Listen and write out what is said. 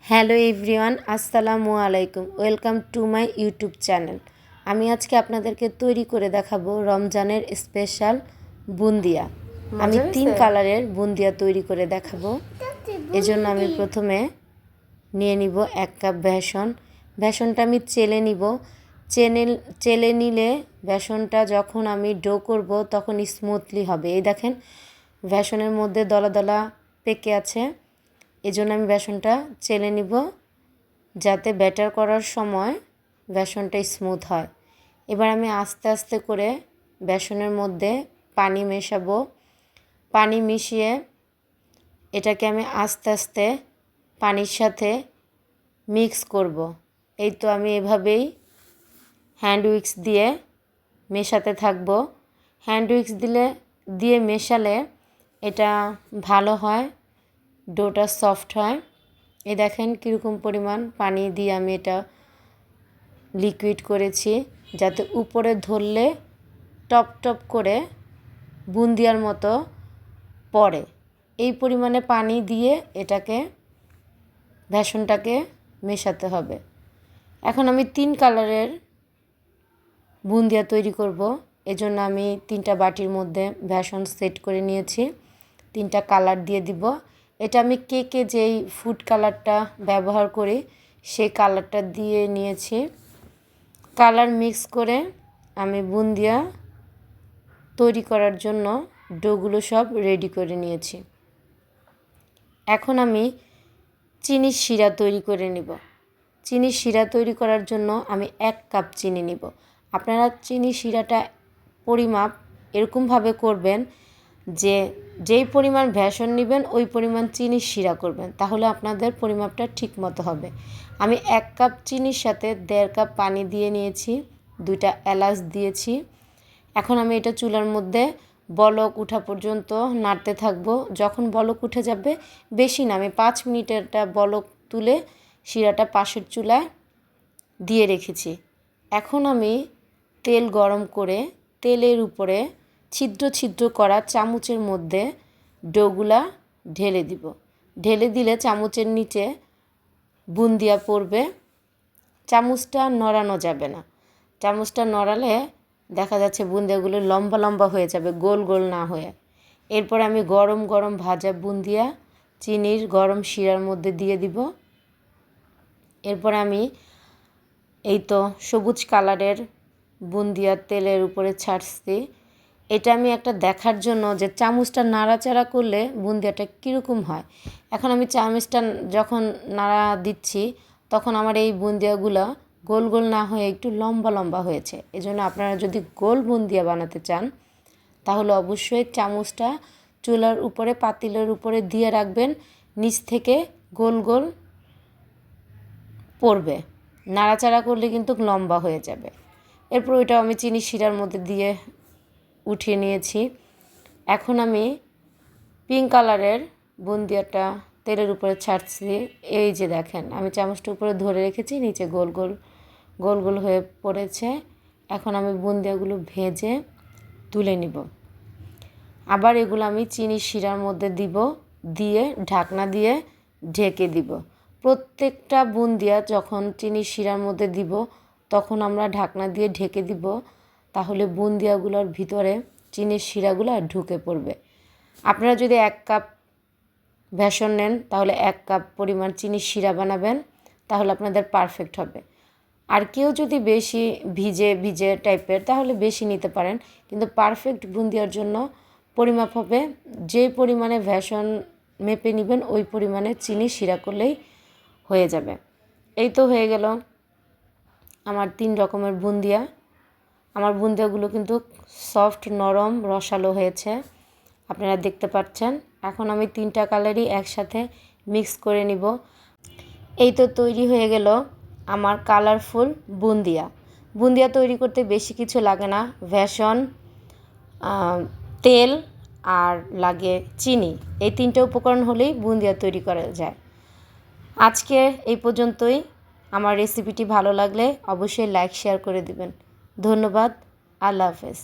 Hello everyone, আসসালামু আলাইকুম। Welcome to my YouTube channel. আমি আজকে আপনাদেরকে তৈরি করে দেখাবো রমজানের স্পেশাল বুন্দিয়া। আমি 3 কালারের বুন্দিয়া তৈরি করে দেখাবো। এজন্য আমি প্রথমে নিয়ে নিব 1 কাপ বেসন। বেসনটা আমি চেলে নিব। চেলে নিলে বেসনটা যখন আমি ডো করব তখন স্মুথলি হবে। এই দেখেন বেসনের মধ্যে দলা দলা পেকে আছে, এজন্য আমি বেসনটা চেলে নিব যাতে ব্যাটার করার সময় বেসনটা স্মুথ হয়। এবার আমি আস্তে আস্তে করে বেসনের মধ্যে পানি মেশাবো। পানি মিশিয়ে এটাকে আমি আস্তে আস্তে পানির সাথে মিক্স করব। এই তো আমি এভাবেই হ্যান্ড উইক্স দিয়ে মেশাতে থাকব। হ্যান্ড উইক্স দিয়ে মেশালে এটা ভালো হয়, ডোটা সফট হয়। এই দেখেন কীরকম পরিমাণ পানি দিয়ে আমি এটা লিকুইড করেছি, যাতে উপরে ধরলে টপ টপ করে বুন্দিয়ার মতো পড়ে। এই পরিমাণে পানি দিয়ে এটাকে বেসনটাকে মেশাতে হবে। এখন আমি 3 কালারের বুন্দিয়া তৈরি করব। এজন্য আমি 3টা বাটির মধ্যে বেসন সেট করে নিয়েছি। 3টা কালার দিয়ে দিব। এটা আমি কেকে যেই ফুড কালারটা ব্যবহার করি সেই কালারটা দিয়ে নিয়েছি। কালার মিক্স করে আমি বুন্দিয়া তৈরি করার জন্য ডোগুলো সব রেডি করে নিয়েছি। এখন আমি চিনির শিরা তৈরি করে নিব। চিনির শিরা তৈরি করার জন্য আমি 1 কাপ চিনি নিব। আপনারা চিনি শিরাটা পরিমাপ এরকমভাবে করবেন যে যেই পরিমাণ বেসন নেবেন ওই পরিমাণ চিনির শিরা করবেন, তাহলে আপনাদের পরিমাপটা ঠিক মতো হবে। আমি 1 কাপ চিনির সাথে 1.5 কাপ পানি দিয়ে নিয়েছি, 2টা এলাচ দিয়েছি। এখন আমি এটা চুলার মধ্যে বলক ওঠা পর্যন্ত নাড়তে থাকবো। যখন বলক উঠে যাবে, বেশি না, আমি 5 মিনিটের একটা বলক তুলে শিরাটা পাশের চুলায় দিয়ে রেখেছি। এখন আমি তেল গরম করে তেলের উপরে ছিদ্র ছিদ্র করা চামচের মধ্যে ডোগুলা ঢেলে দিব। ঢেলে দিলে চামচের নিচে বুন্দিয়া পড়বে। চামচটা নড়ানো যাবে না। চামচটা নড়ালে দেখা যাচ্ছে বুন্দিয়াগুলো লম্বা লম্বা হয়ে যাবে, গোল গোল না হয়ে। এরপর আমি গরম গরম ভাজা বুন্দিয়া চিনির গরম শিরার মধ্যে দিয়ে দিব। এরপর আমি এই তো সবুজ কালারের বুন্দিয়া তেলের উপরে ছাড়ছি। এটা আমি একটা দেখার জন্য যে চামচটা নাড়াচাড়া করলে বুন্দিয়াটা কীরকম হয়। এখন আমি চামচটা যখন নাড়া দিচ্ছি তখন আমার এই বুন্দিয়াগুলো গোল গোল না হয়ে একটু লম্বা লম্বা হয়েছে। এজন্য আপনারা যদি গোল বুন্দিয়া বানাতে চান তাহলে অবশ্যই চামচটা চুলার উপরে পাতিলের উপরে দিয়ে রাখবেন, নিচ থেকে গোল গোল পড়বে। নাড়াচাড়া করলে কিন্তু লম্বা হয়ে যাবে। এরপর ওইটাও আমি চিনি শিরার মধ্যে দিয়ে উঠিয়ে নিয়েছি। এখন আমি পিঙ্ক কালারের বুন্দিয়াটা তেলের উপরে ছাড়ছি। এই যে দেখেন আমি চামচটা উপরে ধরে রেখেছি, নিচে গোল গোল গোল গোল হয়ে পড়েছে। এখন আমি বুন্দিয়াগুলো ভেজে তুলে নিব। আবার এগুলো আমি চিনি শিরার মধ্যে দিব, দিয়ে ঢাকনা দিয়ে ঢেকে দিব। প্রত্যেকটা বুন্দিয়া যখন চিনি শিরার মধ্যে দিব তখন আমরা ঢাকনা দিয়ে ঢেকে দিব, তাহলে বুন্দিয়াগুলোর ভিতরে চিনির শিরাগুলো ঢুকে পড়বে। আপনারা যদি 1 কাপ বেসন নেন তাহলে 1 কাপ পরিমাণ চিনির শিরা বানাবেন, তাহলে আপনাদের পারফেক্ট হবে। আর কেউ যদি বেশি ভিজে ভিজে টাইপের তাহলে বেশি নিতে পারেন, কিন্তু পারফেক্ট বুন্দিয়ার জন্য পরিমাপ হবে যে পরিমাণে বেসন মেপে নেবেন ওই পরিমাণে চিনি শিরা করলেই হয়ে যাবে। এই তো হয়ে গেল আমার 3 রকমের বুন্দিয়া। আমার বুন্দিয়াগুলো কিন্তু সফট নরম রসালো হয়েছে, আপনারা দেখতে পাচ্ছেন। এখন আমি 3টা কালারই একসাথে মিক্স করে নিব। এই তো তৈরি হয়ে গেল আমার কালারফুল বুন্দিয়া। বুন্দিয়া তৈরি করতে বেশি কিছু লাগে না, বেসন, তেল আর লাগে চিনি। এই 3টা উপকরণ হলেই বুন্দিয়া তৈরি করা যায়। আজকে এই পর্যন্তই। আমার রেসিপিটি ভালো লাগলে অবশ্যই লাইক শেয়ার করে দিবেন। ধন্যবাদ। আল্লাহ হাফেজ।